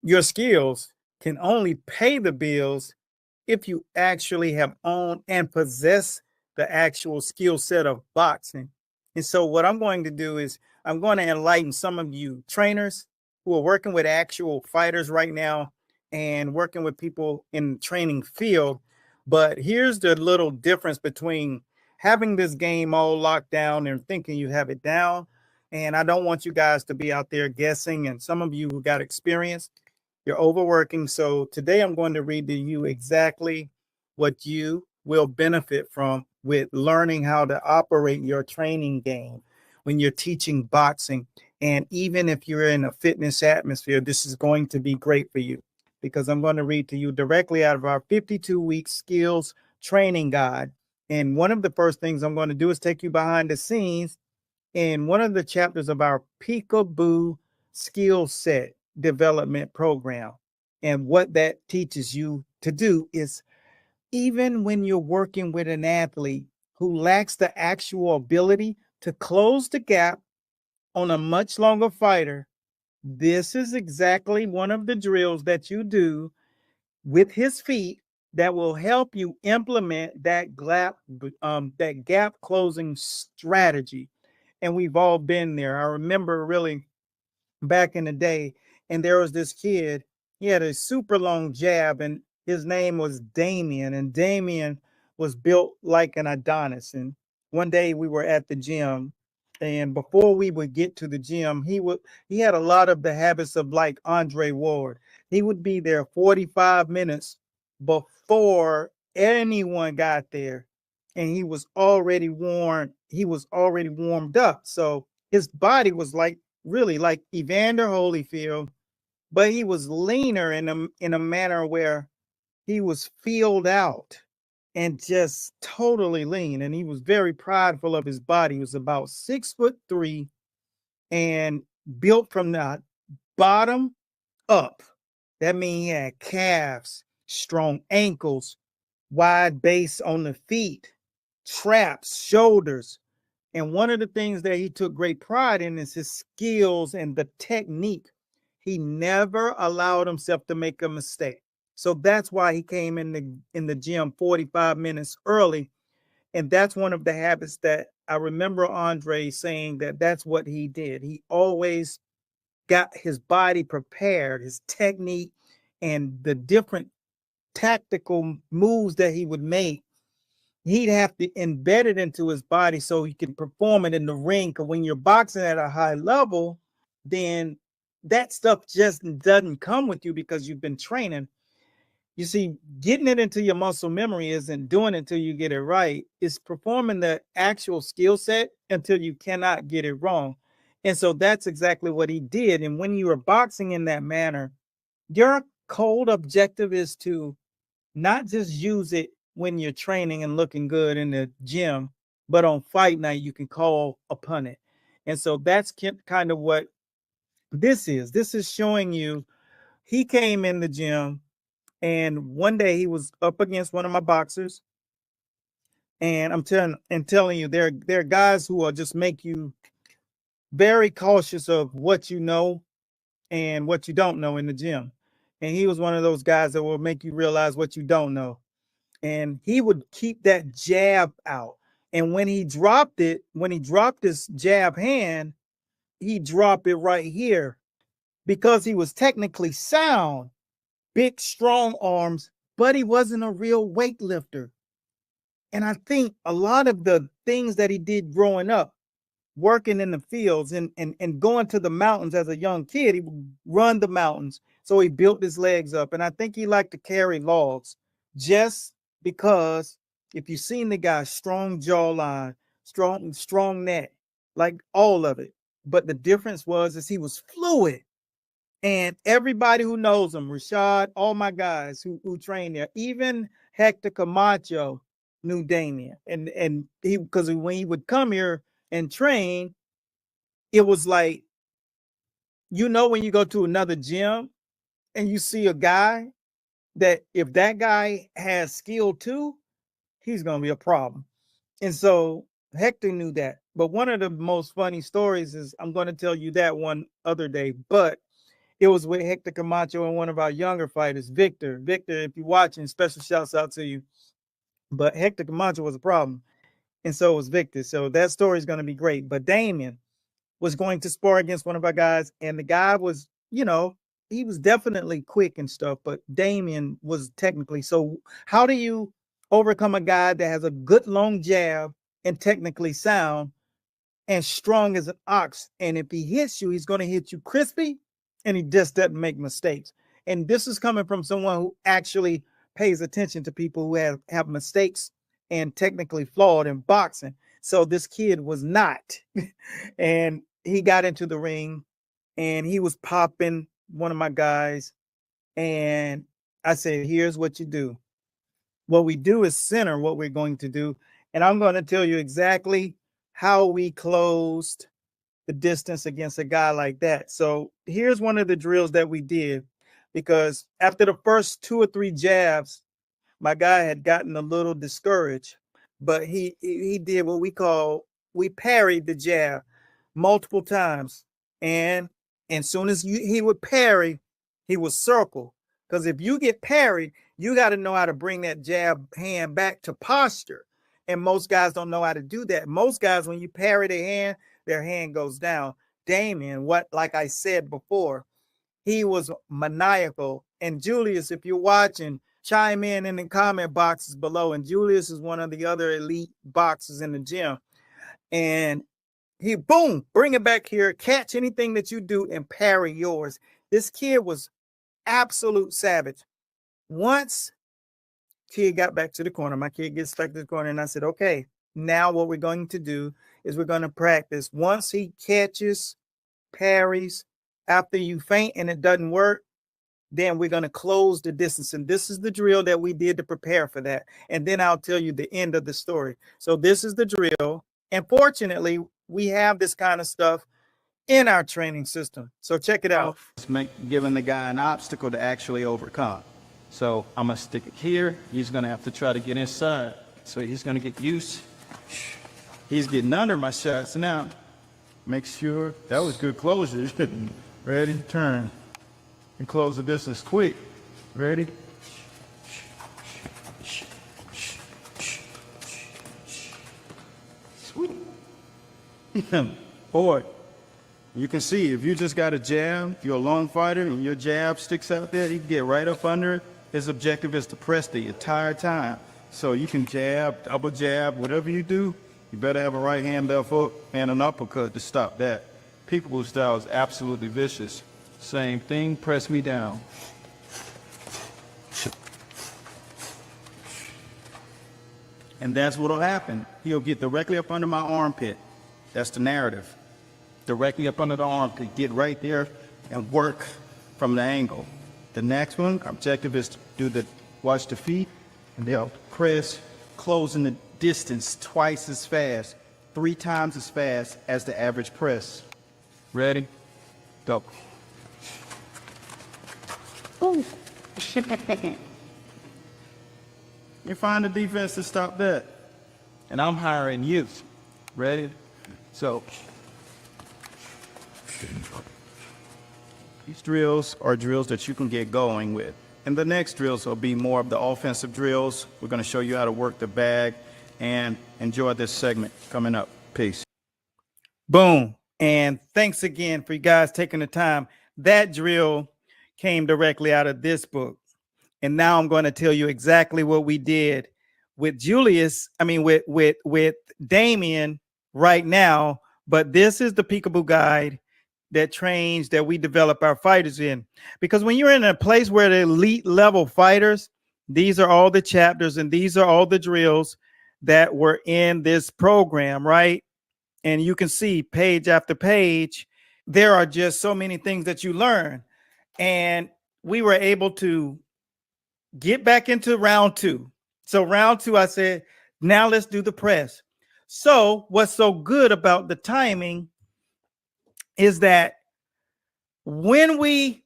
Your skills can only pay the bills if you actually have owned and possess the actual skill set of boxing. And so, what I'm going to do is I'm going to enlighten some of you trainers who are working with actual fighters right now and working with people in the training field. But here's the little difference between having this game all locked down and thinking you have it down. And I don't want you guys to be out there guessing. And some of you who got experience, you're overworking. So today I'm going to read to you exactly what you will benefit from with learning how to operate your training game when you're teaching boxing. And even if you're in a fitness atmosphere, this is going to be great for you because I'm going to read to you directly out of our 52-week skills training guide. And one of the first things I'm going to do is take you behind the scenes in one of the chapters of our Peekaboo skill set development program. And what that teaches you to do is even when you're working with an athlete who lacks the actual ability to close the gap on a much longer fighter, this is exactly one of the drills that you do with his feet that will help you implement that gap closing strategy. And we've all been there. I remember really back in the day, and there was this kid. He had a super long jab, and his name was Damien. And Damien was built like an Adonis. And one day we were at the gym, and before we would get to the gym, he had a lot of the habits of like Andre Ward. He would be there 45 minutes before anyone got there, and he was already worn. He was already warmed up, so his body was like really like Evander Holyfield, but he was leaner in a manner where he was filled out and just totally lean. And he was very prideful of his body. He was about 6'3" and built from the bottom up. That means he had calves, strong ankles, wide base on the feet, traps, shoulders. And one of the things that he took great pride in is his skills and the technique. He never allowed himself to make a mistake. So that's why he came in the gym 45 minutes early. And that's one of the habits that I remember Andre saying that that's what he did. He always got his body prepared, his technique, and the different tactical moves that he would make. He'd have to embed it into his body so he can perform it in the ring. Because when you're boxing at a high level, then that stuff just doesn't come with you because you've been training. You see, getting it into your muscle memory isn't doing it until you get it right. It's performing the actual skill set until you cannot get it wrong. And so that's exactly what he did. And when you are boxing in that manner, your cold objective is to not just use it when you're training and looking good in the gym, but on fight night, you can call upon it. And so that's kind of what this is. This is showing you he came in the gym, and one day he was up against one of my boxers. And I'm telling you, there are guys who will just make you very cautious of what you know and what you don't know in the gym. And he was one of those guys that will make you realize what you don't know. And he would keep that jab out. And when he dropped his jab hand, he dropped it right here because he was technically sound, big, strong arms, but he wasn't a real weightlifter. And I think a lot of the things that he did growing up, working in the fields and going to the mountains as a young kid, he would run the mountains. So he built his legs up. And I think he liked to carry logs just because if you've seen the guy, strong jawline, strong neck, like all of it. But the difference was is he was fluid. And everybody who knows him, Rashad, all my guys who train there, even Hector Camacho knew Damien. And he because when he would come here and train, it was like, when you go to another gym and you see a guy that if that guy has skill too, he's gonna be a problem. And so Hector knew that. But one of the most funny stories is I'm going to tell you that one other day. But It was with Hector Camacho and one of our younger fighters, Victor. Victor, if you're watching, special shouts out to you. But Hector Camacho was a problem, and so was Victor. So that story is going to be great. But Damien was going to spar against one of our guys, and the guy was, he was definitely quick and stuff, but Damien was technically. So how do you overcome a guy that has a good long jab and technically sound and strong as an ox? And if he hits you, he's going to hit you crispy, and he just doesn't make mistakes. And this is coming from someone who actually pays attention to people who have mistakes and technically flawed in boxing. So this kid was not. And he got into the ring and he was popping one of my guys. And I said, here's what you do. What we do is center what we're going to do. And I'm going to tell you exactly how we closed the distance against a guy like that. So here's one of the drills that we did, because after the first 2 or 3 jabs, my guy had gotten a little discouraged, but he did what we parried the jab multiple times. And as soon as he would parry, he would circle. Because if you get parried, you got to know how to bring that jab hand back to posture. And most guys don't know how to do that. Most guys, when you parry their hand goes down. Damien, like I said before, he was maniacal. And Julius, if you're watching, chime in the comment boxes below. And Julius is one of the other elite boxers in the gym. And he, boom, bring it back here, catch anything that you do and parry yours. This kid was absolute savage. Once kid got back to the corner, my kid gets back to the corner, and I said, okay, now what we're going to do is we're going to practice. Once he catches, parries, after you feint and it doesn't work, then we're going to close the distance. And this is the drill that we did to prepare for that. And then I'll tell you the end of the story. So this is the drill. And fortunately, we have this kind of stuff in our training system. So check it out. It's giving the guy an obstacle to actually overcome. So I'm going to stick it here. He's going to have to try to get inside. So he's going to get used. He's getting under my shots now. Make sure. That was good closure. Ready? Turn. And close the distance quick. Ready? Sweet. Boy, you can see if you just got a jab, if you're a long fighter and your jab sticks out there, you can get right up under it. His objective is to press the entire time. So you can jab, double jab, whatever you do, you better have a right hand, left hook, and an uppercut to stop that. Peekaboo style is absolutely vicious. Same thing, press me down. And that's what'll happen. He'll get directly up under my armpit. That's the narrative. Directly up under the armpit. Get right there and work from the angle. The next one, our objective is to watch the feet, and they'll press, closing the distance twice as fast, 3 times as fast as the average press. Ready? Go. Oh, You find the defense to stop that. And I'm hiring you. Ready? So, these drills are drills that you can get going with. And the next drills will be more of the offensive drills. We're going to show you how to work the bag, and enjoy this segment coming up. Peace. Boom. And thanks again for you guys taking the time. That drill came directly out of this book. And now I'm going to tell you exactly what we did with with Damien right now. But this is the Peekaboo guide that we develop our fighters in. Because when you're in a place where the elite level fighters, these are all the chapters and these are all the drills that were in this program, right? And you can see page after page, there are just so many things that you learn. And we were able to get back into round 2. So round 2, I said, now let's do the press. So what's so good about the timing is that when we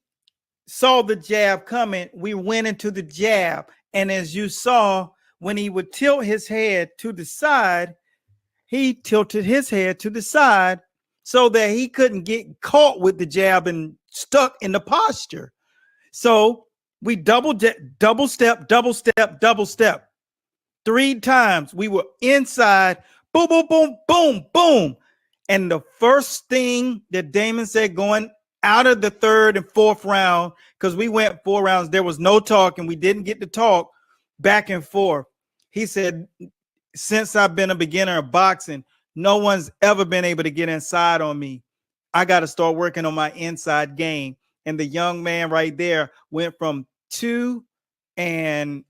saw the jab coming, we went into the jab. And as you saw, when he would tilt his head to the side, he tilted his head to the side so that he couldn't get caught with the jab and stuck in the posture. So we double step, double step, double step. 3 times we were inside, boom, boom, boom, boom, boom. And the first thing that Damon said going out of the 3rd and 4th round, because we went 4 rounds, there was no talking. We didn't get to talk back and forth. He said, since I've been a beginner of boxing, no one's ever been able to get inside on me. I got to start working on my inside game. And the young man right there went from 2 and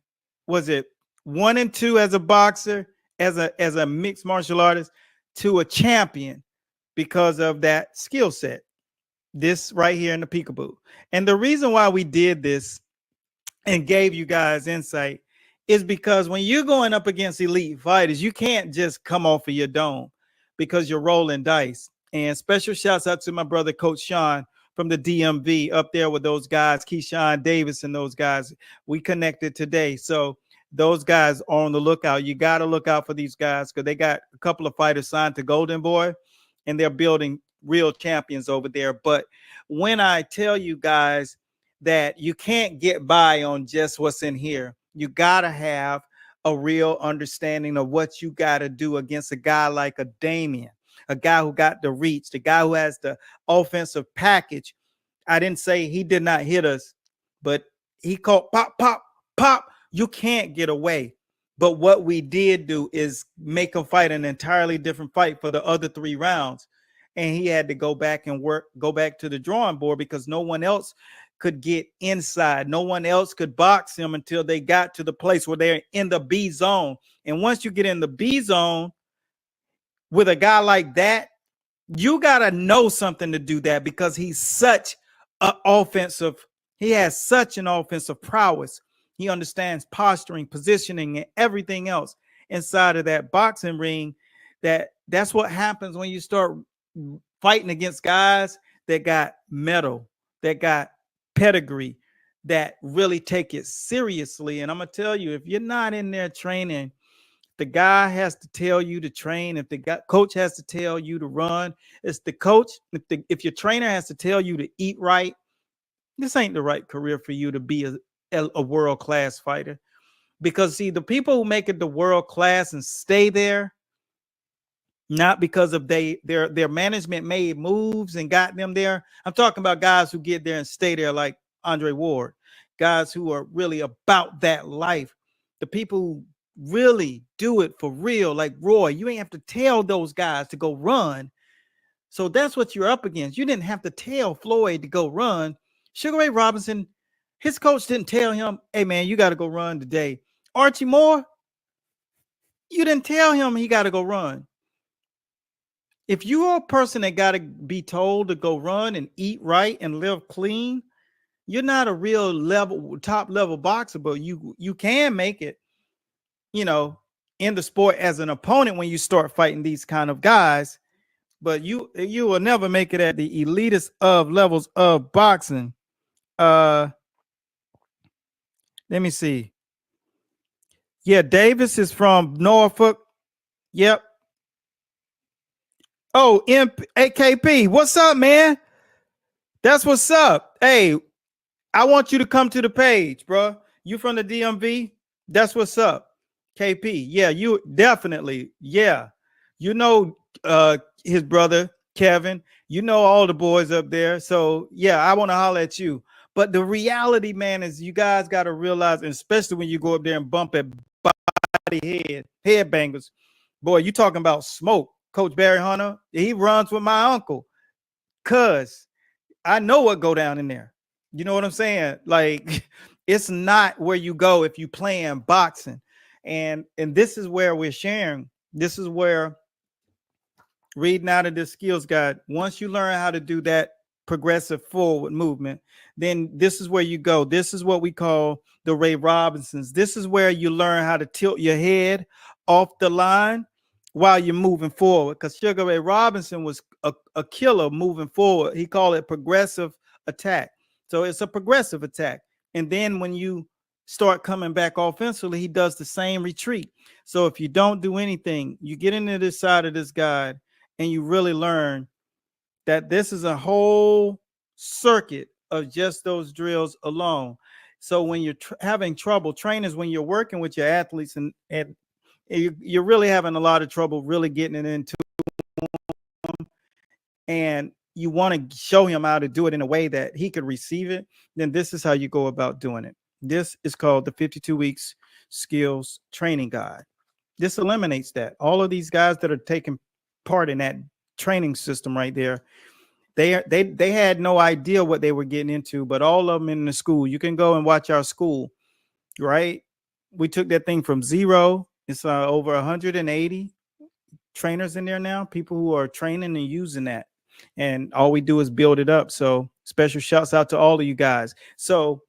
was it 1 and 2 as a boxer, as a mixed martial artist, to a champion because of that skill set. This right here in the peekaboo. And the reason why we did this and gave you guys insight is because when you're going up against elite fighters, you can't just come off of your dome because you're rolling dice. And special shouts out to my brother, Coach Sean from the DMV up there with those guys, Keyshawn Davis and those guys. We connected today. So those guys are on the lookout. You got to look out for these guys because they got a couple of fighters signed to Golden Boy and they're building real champions over there. But when I tell you guys that you can't get by on just what's in here, you got to have a real understanding of what you got to do against a guy like a Damien, a guy who got the reach, the guy who has the offensive package. I didn't say he did not hit us, but he called pop, pop, pop. You can't get away. But what we did do is make him fight an entirely different fight for the other 3 rounds. And he had to go back and go back to the drawing board because no one else could get inside. No one else could box him until they got to the place where they're in the B zone. And once you get in the B zone with a guy like that, you got to know something to do that because he's such an offensive. He has such an offensive prowess. He understands posturing, positioning, and everything else inside of that boxing ring. That's what happens when you start fighting against guys that got metal, that got pedigree, that really take it seriously. And I'm going to tell you, if you're not in there training, the guy has to tell you to train. If the coach has to tell you to run, it's the coach. If your trainer has to tell you to eat right, this ain't the right career for you to be a world-class fighter. Because see, the people who make it the world class and stay there, not because of their management made moves and got them there. I'm talking about guys who get there and stay there like Andre Ward, guys who are really about that life. The people who really do it for real, like Roy. You ain't have to tell those guys to go run. So that's what you're up against. You didn't have to tell Floyd to go run. Sugar Ray Robinson, his coach didn't tell him, hey, man, you got to go run today. Archie Moore, you didn't tell him he got to go run. If you're a person that got to be told to go run and eat right and live clean, you're not a real top level boxer, but you can make it, in the sport as an opponent when you start fighting these kind of guys. But you will never make it at the elitist of levels of boxing. Let me see. Yeah, Davis is from Norfolk. Yep. Oh, AKP. What's up, man? That's what's up. Hey, I want you to come to the page, bro. You from the DMV? That's what's up. KP. Yeah, you definitely. Yeah. His brother, Kevin. You know all the boys up there. So, yeah, I want to holler at you. But the reality, man, is you guys got to realize, and especially when you go up there and bump at body headbangers, boy, you talking about smoke. Coach Barry Hunter, he runs with my uncle. Cuz I know what go down in there. You know what I'm saying? Like, it's not where you go if you playing boxing. And this is where we're sharing. This is where reading out of this skills guide. Once you learn how to do that progressive forward movement, then this is where you go. This is what we call the Ray Robinsons. This is where you learn how to tilt your head off the line while you're moving forward. Because Sugar Ray Robinson was a killer moving forward. He called it progressive attack. So it's a progressive attack. And then when you start coming back offensively, he does the same retreat. So if you don't do anything, you get into this side of this guide and you really learn that this is a whole circuit of just those drills alone. So when you're having trouble, trainers, when you're working with your athletes and you're really having a lot of trouble really getting it into, and you want to show him how to do it in a way that he could receive it, then this is how you go about doing it. This is called the 52 weeks skills training guide. This eliminates that. All of these guys that are taking part in that training system right there, they had no idea what they were getting into, but all of them in the school, you can go and watch our school, right? We took that thing from zero. It's over 180 trainers in there now, people who are training and using that. And all we do is build it up. So special shouts out to all of you guys. So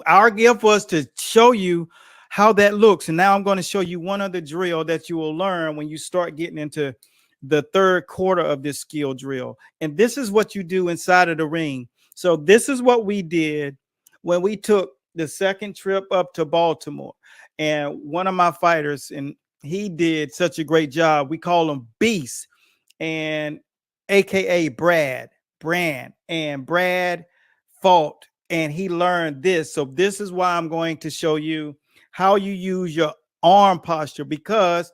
our gift was to show you how that looks. And now I'm going to show you one other drill that you will learn when you start getting into the third quarter of this skill drill. And this is what you do inside of the ring. So this is what we did when we took the second trip up to Baltimore. And one of my fighters, and he did such a great job. We call him Beast, and AKA Brad fought, and he learned this. So this is why I'm going to show you how you use your arm posture, because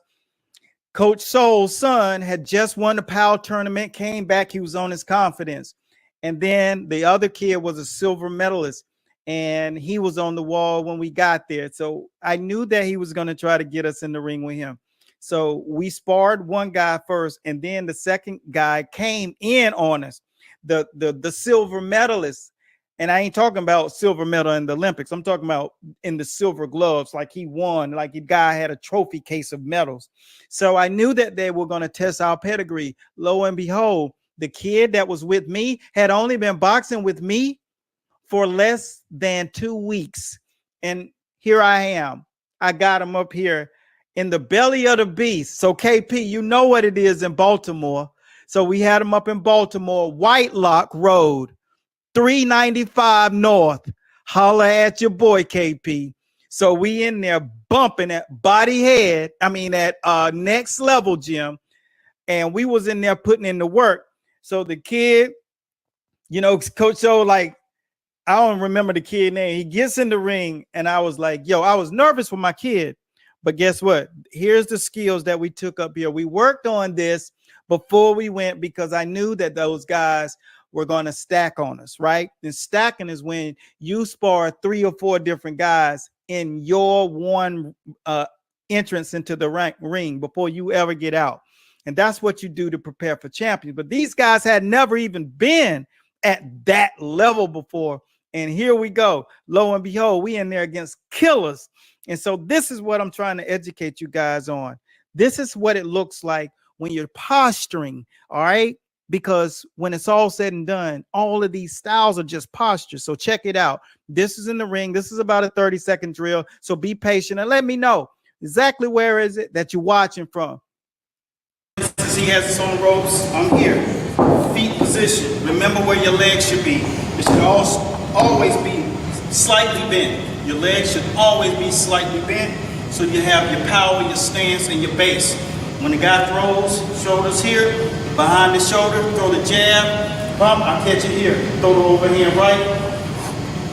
Coach Soul's son had just won the PAL tournament, came back, he was on his confidence. And then the other kid was a silver medalist, and he was on the wall when we got there. So I knew that he was going to try to get us in the ring with him. So we sparred one guy first, and then the second guy came in on us, the silver medalist. And I ain't talking about silver medal in the Olympics. I'm talking about in the silver gloves, like he won, like the guy had a trophy case of medals. So I knew that they were going to test our pedigree. Lo and behold, the kid that was with me had only been boxing with me for less than 2 weeks. And here I am. I got him up here in the belly of the beast. So KP, you know what it is in Baltimore. So we had him up in Baltimore, Whitelock Road, 395 North. Holla at your boy KP. So we in there bumping at Body Head. I mean at Next Level Gym. And we was in there putting in the work. So the kid, you know, Coach O, like, I don't remember the kid name. He gets in the ring, and I was like, yo, I was nervous for my kid. But guess what? Here's the skills that we took up here. We worked on this before we went because I knew that those guys were going to stack on us, right? And stacking is when you spar 3 or 4 different guys in your one entrance into the ring before you ever get out. And that's what you do to prepare for champions. But these guys had never even been at that level before. And here we go. Lo and behold, we in there against killers. And so this is what I'm trying to educate you guys on. This is what it looks like when you're posturing, all right? Because when it's all said and done, all of these styles are just posture. So check it out. This is in the ring. This is about a 30-second drill. So be patient and let me know exactly where is it that you're watching from. He has his own ropes. I'm here. Feet position. Remember where your legs should be. It should always be slightly bent. Your legs should always be slightly bent so you have your power, your stance, and your base. When the guy throws, shoulders here, behind the shoulder, throw the jab, bump, I'll catch it here. Throw the overhand right,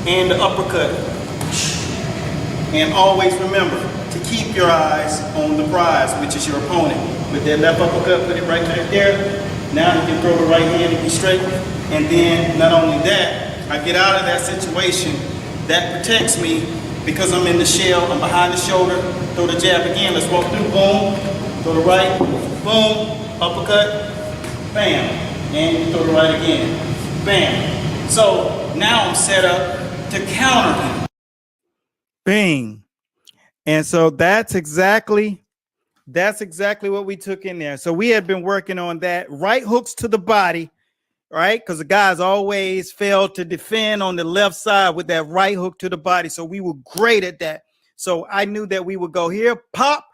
and the uppercut. And always remember to keep your eyes on the prize, which is your opponent. With that left uppercut, put it right back there. Now you can throw the right hand and be straight. And then, not only that, I get out of that situation. That protects me because I'm in the shell, I'm behind the shoulder, throw the jab again, let's walk through, boom, throw the right, boom, uppercut, bam, and you throw the right again, bam. So now I'm set up to counter him. Bing. And so that's exactly what we took in there. So we had been working on that. Right hooks to the body, right? Because the guys always failed to defend on the left side with that right hook to the body. So we were great at that. So I knew that we would go here, pop,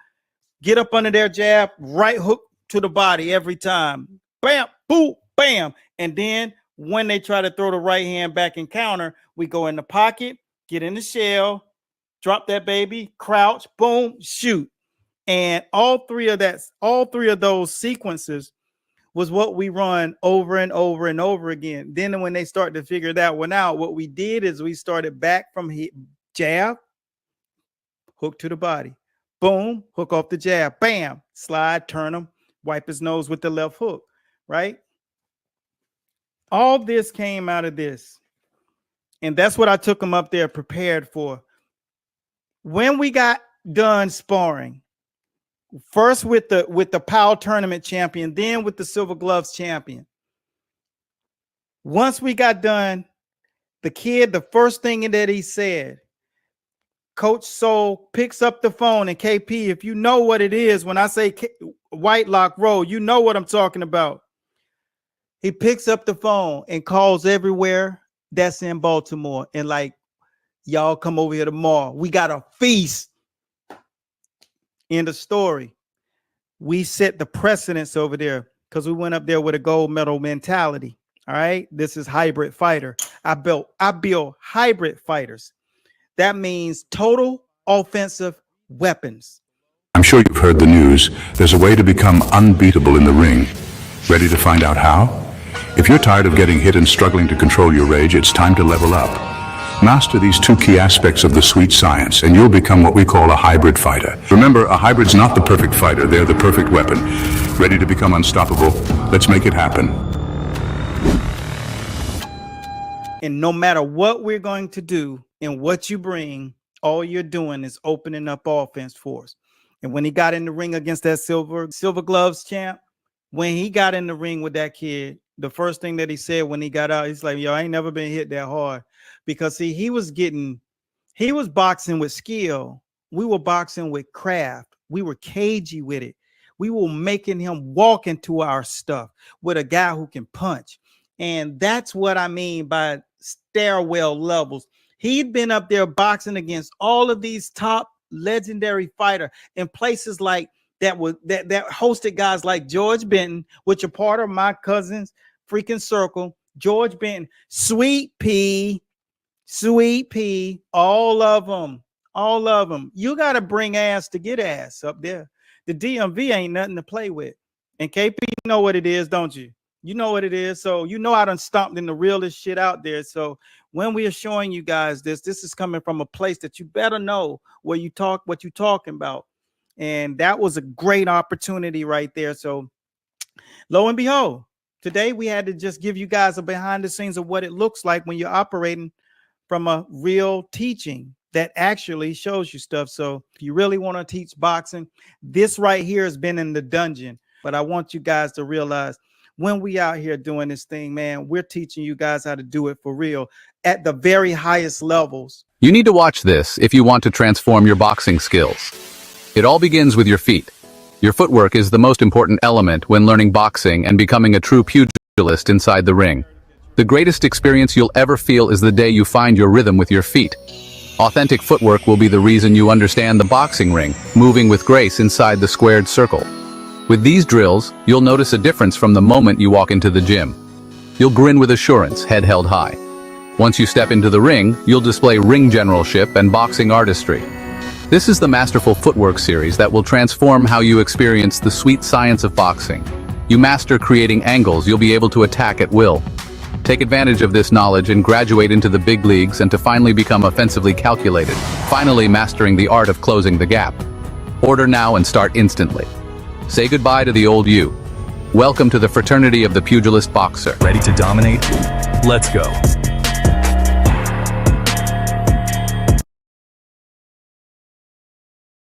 get up under their jab, right hook to the body every time. Bam, boom, bam. And then when they try to throw the right hand back and counter, we go in the pocket, get in the shell, drop that baby, crouch, boom, shoot. And all three of those sequences was what we run over and over and over again. Then when they start to figure that one out, what we did is we started back from jab, hook to the body, boom, hook off the jab, bam, slide, turn him, wipe his nose with the left hook, right? All this came out of this. And that's what I took him up there prepared for. When we got done sparring, first with the PAL tournament champion, then with the Silver Gloves champion. Once we got done, the kid, the first thing that he said, Coach Soul picks up the phone, and KP, if you know what it is, when I say White Lock Road, you know what I'm talking about. He picks up the phone and calls everywhere that's in Baltimore and like, y'all come over here tomorrow. We got a feast. End of story. We set the precedence over there because we went up there with a gold medal mentality. All right. This is hybrid fighter. I build hybrid fighters. That means total offensive weapons. I'm sure you've heard the news. There's a way to become unbeatable in the ring. Ready to find out how? If you're tired of getting hit and struggling to control your rage, it's time to level up. Master these two key aspects of the sweet science, and you'll become what we call a hybrid fighter. Remember, a hybrid's not the perfect fighter, they're the perfect weapon. Ready to become unstoppable? Let's make it happen. And no matter what we're going to do and what you bring, all you're doing is opening up offense for us. And when he got in the ring against that Silver Gloves champ, when he got in the ring with that kid, the first thing that he said when he got out, he's like, yo, I ain't never been hit that hard. Because see, he was boxing with skill. We were boxing with craft. We were cagey with it. We were making him walk into our stuff with a guy who can punch. And that's what I mean by stairwell levels. He'd been up there boxing against all of these top legendary fighters in places like that hosted guys like George Benton, which are part of my cousin's freaking circle. George Benton, Sweet Pea, all of them. You got to bring ass to get ass up there. The DMV ain't nothing to play with. And KP, you know what it is, don't you? You know what it is. So you know I done stomped in the realest shit out there. So when we are showing you guys this is coming from a place that you better know where you talk, what you talking about. And that was a great opportunity right there. So lo and behold, today we had to just give you guys a behind the scenes of what it looks like when you're operating from a real teaching that actually shows you stuff. So if you really want to teach boxing, this right here has been in the dungeon. But I want you guys to realize when we out here doing this thing, man, we're teaching you guys how to do it for real at the very highest levels. You need to watch this if you want to transform your boxing skills. It all begins with your feet. Your footwork is the most important element when learning boxing and becoming a true pugilist inside the ring. The greatest experience you'll ever feel is the day you find your rhythm with your feet. Authentic footwork will be the reason you understand the boxing ring, moving with grace inside the squared circle. With these drills, you'll notice a difference from the moment you walk into the gym. You'll grin with assurance, head held high. Once you step into the ring, you'll display ring generalship and boxing artistry. This is the Masterful Footwork series that will transform how you experience the sweet science of boxing. You master creating angles you'll be able to attack at will. Take advantage of this knowledge and graduate into the big leagues and to finally become offensively calculated, finally mastering the art of closing the gap. Order now and start instantly. Say goodbye to the old you. Welcome to the fraternity of the pugilist boxer. Ready to dominate? Let's go.